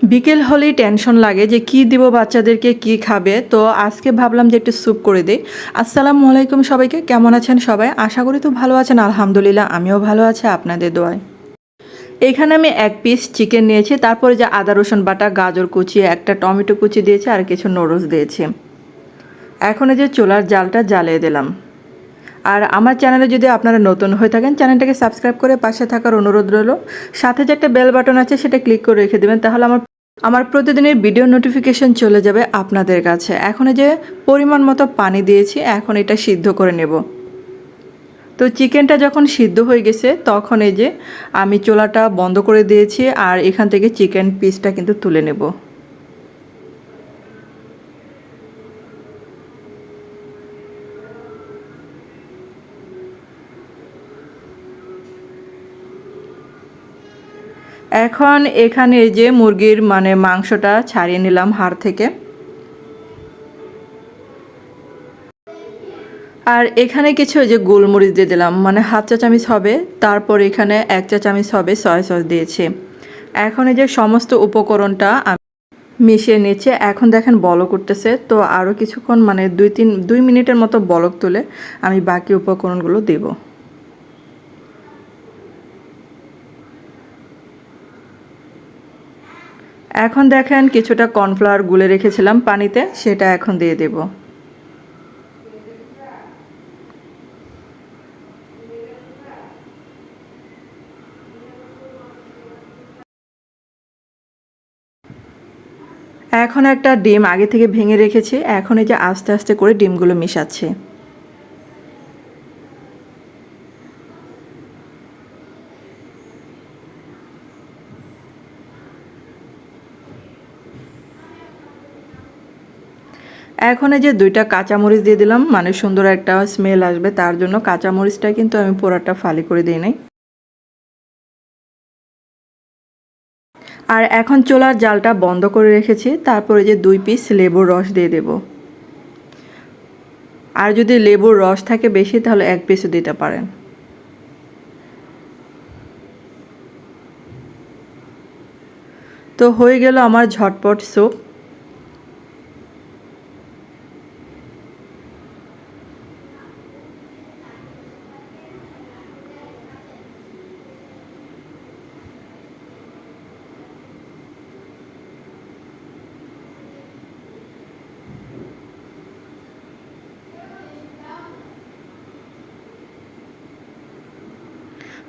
বিকেল হলেই টেনশন লাগে যে কি দিব বাচ্চাদেরকে, কি খাবে। তো আজকে ভাবলাম যে একটু স্যুপ করে দিই। আসসালামু আলাইকুম সবাইকে, কেমন আছেন সবাই? আশা করি তো ভালো আছেন। আলহামদুলিল্লাহ আমিও ভালো আছি আপনাদের দোয়ায়। এখানে আমি 1 পিস চিকেন নিয়েছি, তারপরে যে আদা রসুন বাটা, গাজর কুচি, একটা টমেটো কুচি দিয়েছি আর কিছু নুডলস দিয়েছি। এখন এই যে চুলার জালটা জ্বালিয়ে দিলাম। আর আমার চ্যানেলে যদি আপনারা নতুন হয়ে থাকেন, চ্যানেলটাকে সাবস্ক্রাইব করে পাশে থাকার অনুরোধ রইল। সাথে যে একটা বেল বাটন আছে সেটা ক্লিক করে রেখে দেবেন, তাহলে আমার প্রতিদিনের ভিডিও নোটিফিকেশন চলে যাবে আপনাদের কাছে। এখন এই যে পরিমাণ মতো পানি দিয়েছি, এখন এটা সিদ্ধ করে নেব। তো চিকেনটা যখন সিদ্ধ হয়ে গেছে তখন এই যে আমি চুলাটা বন্ধ করে দিয়েছি আর এখান থেকে চিকেন পিসটা কিন্তু তুলে নেব। এখন এখানে এই যে মুরগির মাংসটা ছাড়িয়ে নিলাম হাড় থেকে। আর এখানে কিছু যে গোলমরিচ দিয়ে দিলাম, হাফ চা চামচ হবে। তারপর এখানে 1 চা চামচ হবে সয়া সস দিয়েছি। এখন এই যে সমস্ত উপকরণটা আমি মিশিয়ে নিচ্ছে। এখন দেখেন বলক উঠতেছে, তো আরও কিছুক্ষণ 2 মিনিটের মতো বলক তুলে আমি বাকি উপকরণগুলো দেব। এখন দেখেন কিছুটা কর্নফ্লাওয়ার গুলে রেখেছিলাম পানিতে, সেটা এখন দিয়ে দেব। এখন একটা ডিম আগে থেকে ভেঙে রেখেছি, এখন এই যে আস্তে আস্তে করে ডিমগুলো মিশাচ্ছি। এখন এই যে 2টা কাঁচামরিচ দিয়ে দিলাম, সুন্দর একটা স্মেল আসবে তার জন্য। কাঁচামরিচটা কিন্তু আমি পুরোটা ফালি করে দিই নাই। আর এখন চুলার জালটা বন্ধ করে রেখেছি, তারপরে যে 2 পিস লেবুর রস দিয়ে দেব। আর যদি লেবুর রস থাকে বেশি তাহলে 1 পিসও দিতে পারেন। তো হয়ে গেল আমার ঝটপট স্যুপ।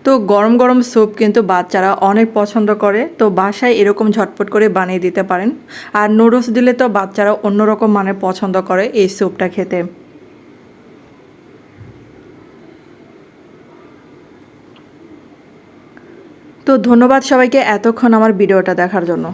তো গরম গরম স্যুপ কিন্তু বাচ্চারা অনেক পছন্দ করে, তো বাসায় এরকম ঝটপট করে বানিয়ে দিতে পারেন। আর নুডলস দিলে তো বাচ্চারা অন্যরকম পছন্দ করে এই স্যুপটা খেতে। তো ধন্যবাদ সবাইকে এতক্ষণ আমার ভিডিওটা দেখার জন্য।